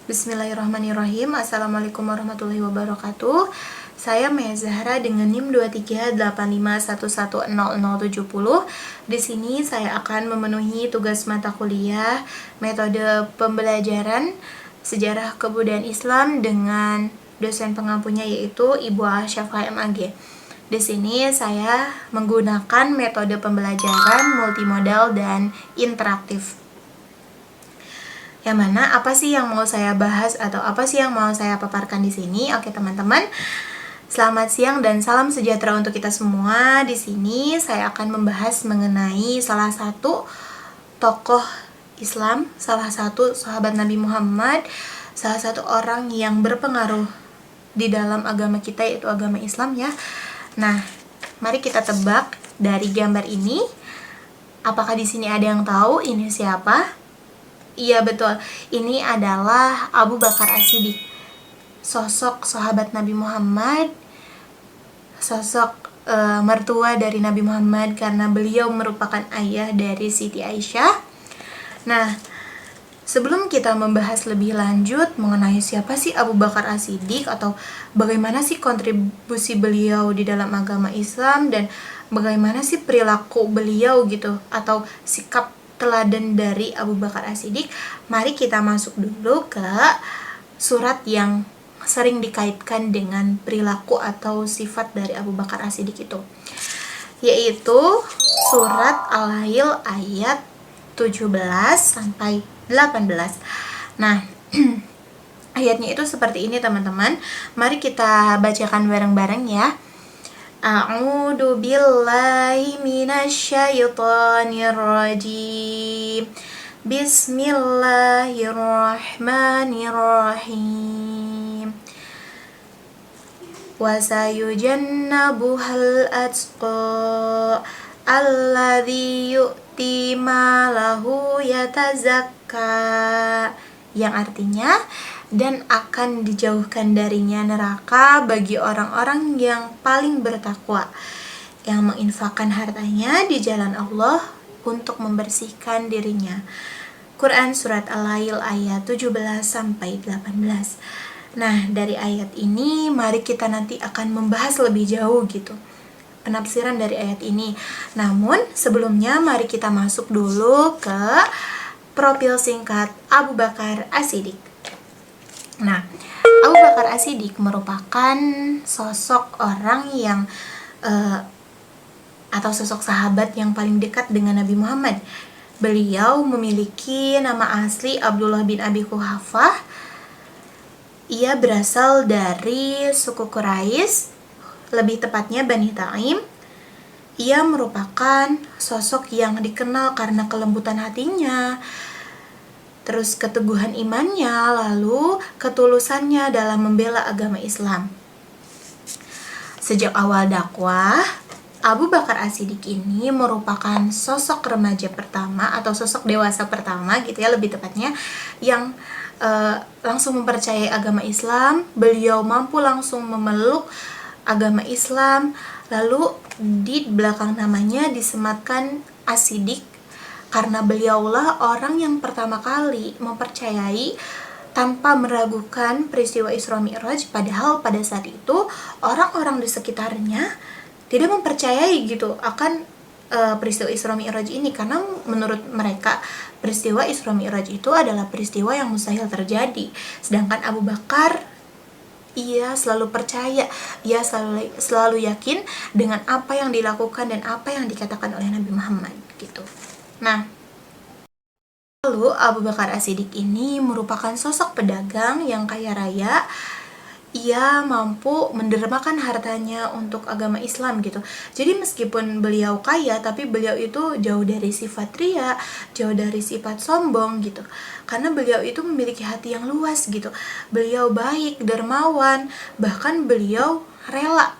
Bismillahirrahmanirrahim. Assalamualaikum warahmatullahi wabarakatuh. Saya Maya Zahra dengan NIM 2385110070. Di sini saya akan memenuhi tugas mata kuliah metode pembelajaran sejarah kebudayaan Islam dengan dosen pengampunya yaitu Ibu Asyafa MAG. Di sini saya menggunakan metode pembelajaran multimodal dan interaktif. Yang mana apa sih yang mau saya bahas atau apa sih yang mau saya paparkan di sini? Oke, teman-teman. Selamat siang dan salam sejahtera untuk kita semua. Di sini saya akan membahas mengenai salah satu tokoh Islam, salah satu sahabat Nabi Muhammad, salah satu orang yang berpengaruh di dalam agama kita yaitu agama Islam ya. Nah, mari kita tebak dari gambar ini. Apakah di sini ada yang tahu ini siapa? Iya betul, ini adalah Abu Bakar As-Siddiq, sosok sahabat Nabi Muhammad, sosok mertua dari Nabi Muhammad karena beliau merupakan ayah dari Siti Aisyah. Nah, sebelum kita membahas lebih lanjut mengenai siapa sih Abu Bakar As-Siddiq atau bagaimana sih kontribusi beliau di dalam agama Islam dan bagaimana sih perilaku beliau gitu atau sikap teladan dari Abu Bakar As-Siddiq, mari kita masuk dulu ke surat yang sering dikaitkan dengan perilaku atau sifat dari Abu Bakar As-Siddiq itu, yaitu surat Al-Lail ayat 17 sampai 18. Nah, ayatnya itu seperti ini teman-teman. Mari kita bacakan bareng-bareng ya. A'udzu billahi minasyaitonir rajim. Bismillahirrahmanirrahim. Wa sayujannabuhal atqa alladzi yu'ti malahu yatazakka, yang artinya dan akan dijauhkan darinya neraka bagi orang-orang yang paling bertakwa, yang menginfakkan hartanya di jalan Allah untuk membersihkan dirinya. Quran Surat Al-Lail ayat 17 sampai 18. Nah, dari ayat ini mari kita nanti akan membahas lebih jauh gitu penafsiran dari ayat ini. Namun sebelumnya mari kita masuk dulu ke profil singkat Abu Bakar As-Siddiq. Nah, Abu Bakar As-Siddiq merupakan sosok orang yang atau sosok sahabat yang paling dekat dengan Nabi Muhammad. Beliau memiliki nama asli Abdullah bin Abi Quhafah. Ia berasal dari suku Quraisy, lebih tepatnya Bani Taim. Ia merupakan sosok yang dikenal karena kelembutan hatinya, terus keteguhan imannya, lalu ketulusannya dalam membela agama Islam. Sejak awal dakwah, Abu Bakar As-Siddiq ini merupakan sosok remaja pertama atau sosok dewasa pertama gitu ya lebih tepatnya yang langsung mempercayai agama Islam. Beliau mampu langsung memeluk agama Islam, lalu di belakang namanya disematkan As-Siddiq karena beliaulah orang yang pertama kali mempercayai tanpa meragukan peristiwa Isra Mi'raj, padahal pada saat itu orang-orang di sekitarnya tidak mempercayai gitu akan peristiwa Isra Mi'raj ini karena menurut mereka peristiwa Isra Mi'raj itu adalah peristiwa yang mustahil terjadi. Sedangkan Abu Bakar ia selalu percaya, ia selalu yakin dengan apa yang dilakukan dan apa yang dikatakan oleh Nabi Muhammad gitu. Nah, lalu Abu Bakar As-Siddiq ini merupakan sosok pedagang yang kaya raya. Ia mampu mendermakan hartanya untuk agama Islam gitu. Jadi meskipun beliau kaya, tapi beliau itu jauh dari sifat ria, jauh dari sifat sombong gitu. Karena beliau itu memiliki hati yang luas gitu. Beliau baik, dermawan, bahkan beliau rela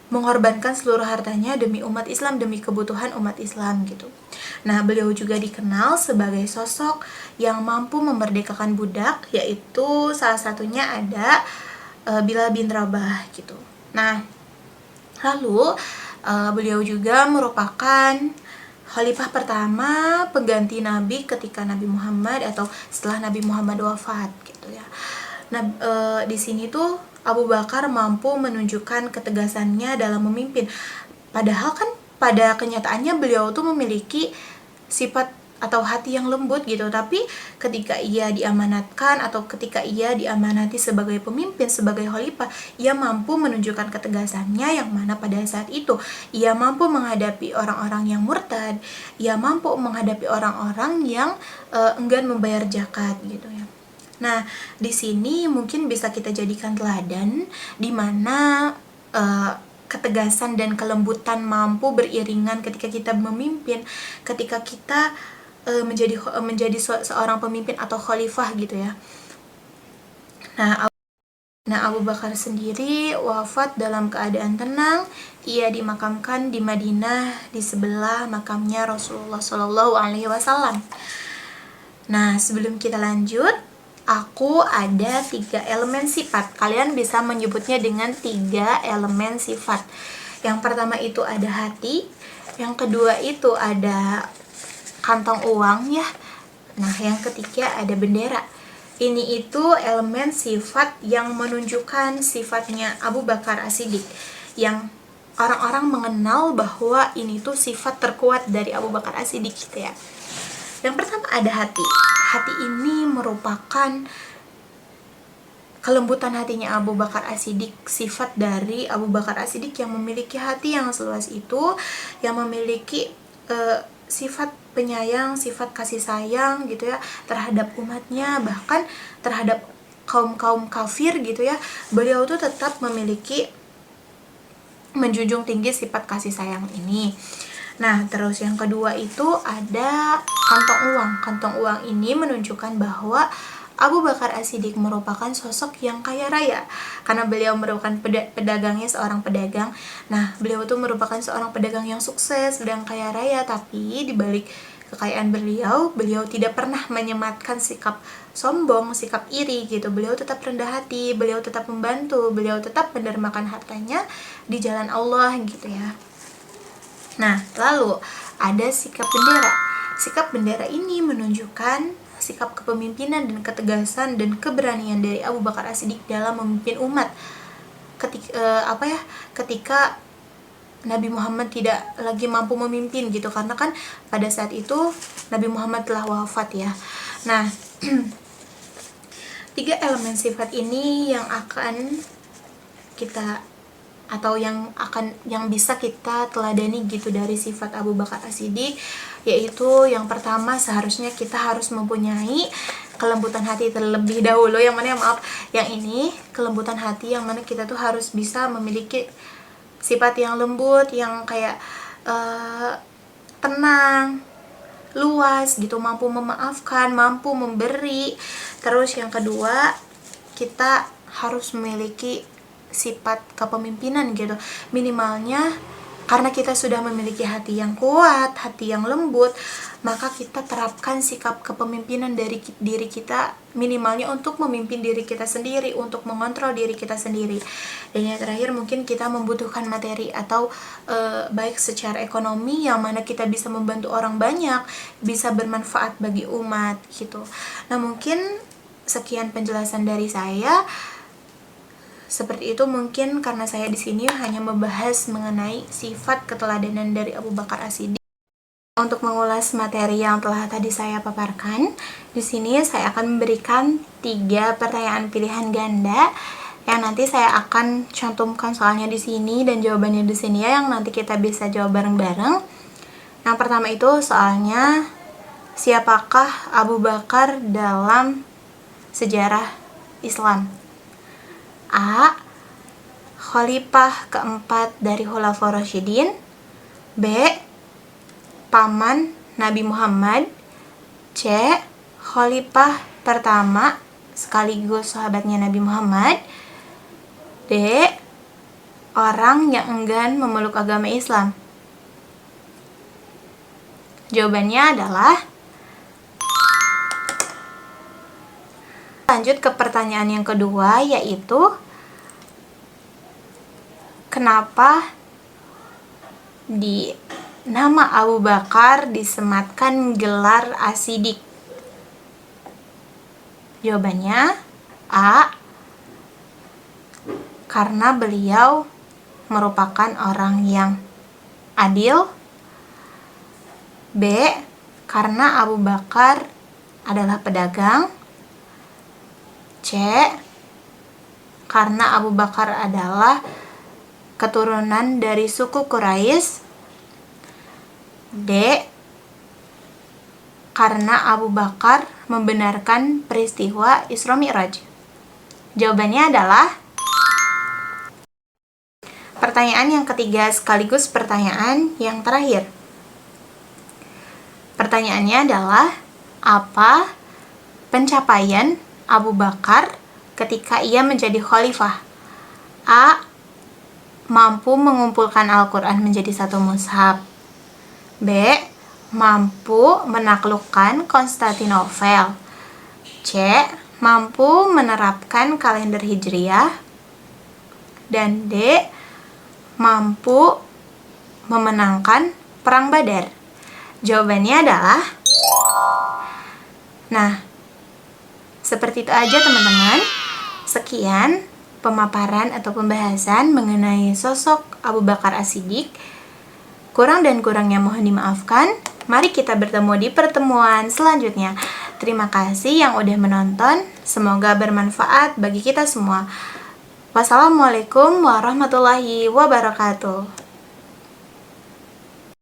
mengorbankan seluruh hartanya demi umat Islam, demi kebutuhan umat Islam gitu. Nah, beliau juga dikenal sebagai sosok yang mampu memerdekakan budak, yaitu salah satunya ada Bilal bin Rabah gitu. Nah, lalu beliau juga merupakan khalifah pertama, pengganti Nabi ketika Nabi Muhammad atau setelah Nabi Muhammad wafat gitu ya. Nah, di sini tuh Abu Bakar mampu menunjukkan ketegasannya dalam memimpin. Padahal kan pada kenyataannya beliau tuh memiliki sifat atau hati yang lembut gitu, tapi ketika ia diamanatkan atau ketika ia diamanati sebagai pemimpin, sebagai khalifah, ia mampu menunjukkan ketegasannya yang mana pada saat itu ia mampu menghadapi orang-orang yang murtad, ia mampu menghadapi orang-orang yang enggan membayar zakat gitu ya. Nah, di sini mungkin bisa kita jadikan teladan di mana ketegasan dan kelembutan mampu beriringan ketika kita memimpin, ketika kita menjadi seorang pemimpin atau khalifah gitu ya. Nah, Abu Bakar sendiri wafat dalam keadaan tenang. Ia dimakamkan di Madinah di sebelah makamnya Rasulullah Shallallahu Alaihi Wasallam. Nah, sebelum kita lanjut, aku ada 3 elemen sifat. Kalian bisa menyebutnya dengan 3 elemen sifat. Yang pertama itu ada hati, yang kedua itu ada kantong uang ya. Nah, yang ketiga ada bendera. Ini itu elemen sifat yang menunjukkan sifatnya Abu Bakar As-Siddiq, yang orang-orang mengenal bahwa ini tuh sifat terkuat dari Abu Bakar As-Siddiq gitu ya. Yang pertama ada hati. Hati ini merupakan kelembutan hatinya Abu Bakar As-Siddiq, sifat dari Abu Bakar As-Siddiq yang memiliki hati yang seluas itu, yang memiliki sifat penyayang, sifat kasih sayang gitu ya terhadap umatnya, bahkan terhadap kaum kafir gitu ya. Beliau tuh tetap memiliki menjunjung tinggi sifat kasih sayang ini. Nah, terus yang kedua itu ada kantong uang. Kantong uang ini menunjukkan bahwa Abu Bakar As-Siddiq merupakan sosok yang kaya raya karena beliau merupakan pedagangnya, seorang pedagang. Nah, beliau tuh merupakan seorang pedagang yang sukses dan kaya raya, tapi di balik kekayaan beliau tidak pernah menyematkan sikap sombong, sikap iri gitu. Beliau tetap rendah hati, beliau tetap membantu, beliau tetap mendermakan hartanya di jalan Allah gitu ya. Nah, lalu ada sikap bendera. Sikap bendera ini menunjukkan sikap kepemimpinan dan ketegasan dan keberanian dari Abu Bakar As-Siddiq dalam memimpin umat. Ketika Nabi Muhammad tidak lagi mampu memimpin gitu, karena kan pada saat itu Nabi Muhammad telah wafat ya. Nah, 3 elemen sifat ini yang akan kita atau yang bisa kita teladani gitu dari sifat Abu Bakar As-Siddiq, yaitu yang pertama seharusnya kita harus mempunyai kelembutan hati terlebih dahulu. Yang ini kelembutan hati yang mana kita tuh harus bisa memiliki sifat yang lembut, yang kayak tenang, luas gitu, mampu memaafkan, mampu memberi. Terus yang kedua, kita harus memiliki sifat kepemimpinan gitu, minimalnya karena kita sudah memiliki hati yang kuat, hati yang lembut, maka kita terapkan sikap kepemimpinan dari diri kita, minimalnya untuk memimpin diri kita sendiri, untuk mengontrol diri kita sendiri. Dan yang terakhir, mungkin kita membutuhkan materi atau baik secara ekonomi yang mana kita bisa membantu orang banyak, bisa bermanfaat bagi umat gitu. Nah, mungkin sekian penjelasan dari saya. Seperti itu, mungkin karena saya di sini hanya membahas mengenai sifat keteladanan dari Abu Bakar As-Siddiq. Untuk mengulas materi yang telah tadi saya paparkan, di sini saya akan memberikan 3 pertanyaan pilihan ganda yang nanti saya akan cantumkan soalnya di sini dan jawabannya di sini ya, yang nanti kita bisa jawab bareng-bareng. Yang pertama itu soalnya, siapakah Abu Bakar dalam sejarah Islam? A. Khalifah keempat dari Khulafaur Rasyidin. B. Paman Nabi Muhammad. C. Khalifah pertama sekaligus sahabatnya Nabi Muhammad. D. Orang yang enggan memeluk agama Islam. Jawabannya adalah, lanjut ke pertanyaan yang kedua, yaitu kenapa di nama Abu Bakar disematkan gelar As-Siddiq? Jawabannya A. Karena beliau merupakan orang yang adil. B. Karena Abu Bakar adalah pedagang. C. Karena Abu Bakar adalah keturunan dari suku Quraisy. D. Karena Abu Bakar membenarkan peristiwa Isra Mi'raj. Jawabannya adalah pertanyaan yang ketiga sekaligus pertanyaan yang terakhir. Pertanyaannya adalah, apa pencapaian Abu Bakar ketika ia menjadi khalifah? A. Mampu mengumpulkan Al-Quran menjadi satu mushaf. B. Mampu menaklukkan Konstantinopel. C. Mampu menerapkan kalender Hijriah. Dan D. Mampu memenangkan Perang Badar. Jawabannya adalah, nah, seperti itu aja teman-teman. Sekian pemaparan atau pembahasan mengenai sosok Abu Bakar As-Siddiq. Kurang dan kurangnya mohon dimaafkan. Mari kita bertemu di pertemuan selanjutnya. Terima kasih yang udah menonton. Semoga bermanfaat bagi kita semua. Wassalamualaikum warahmatullahi wabarakatuh.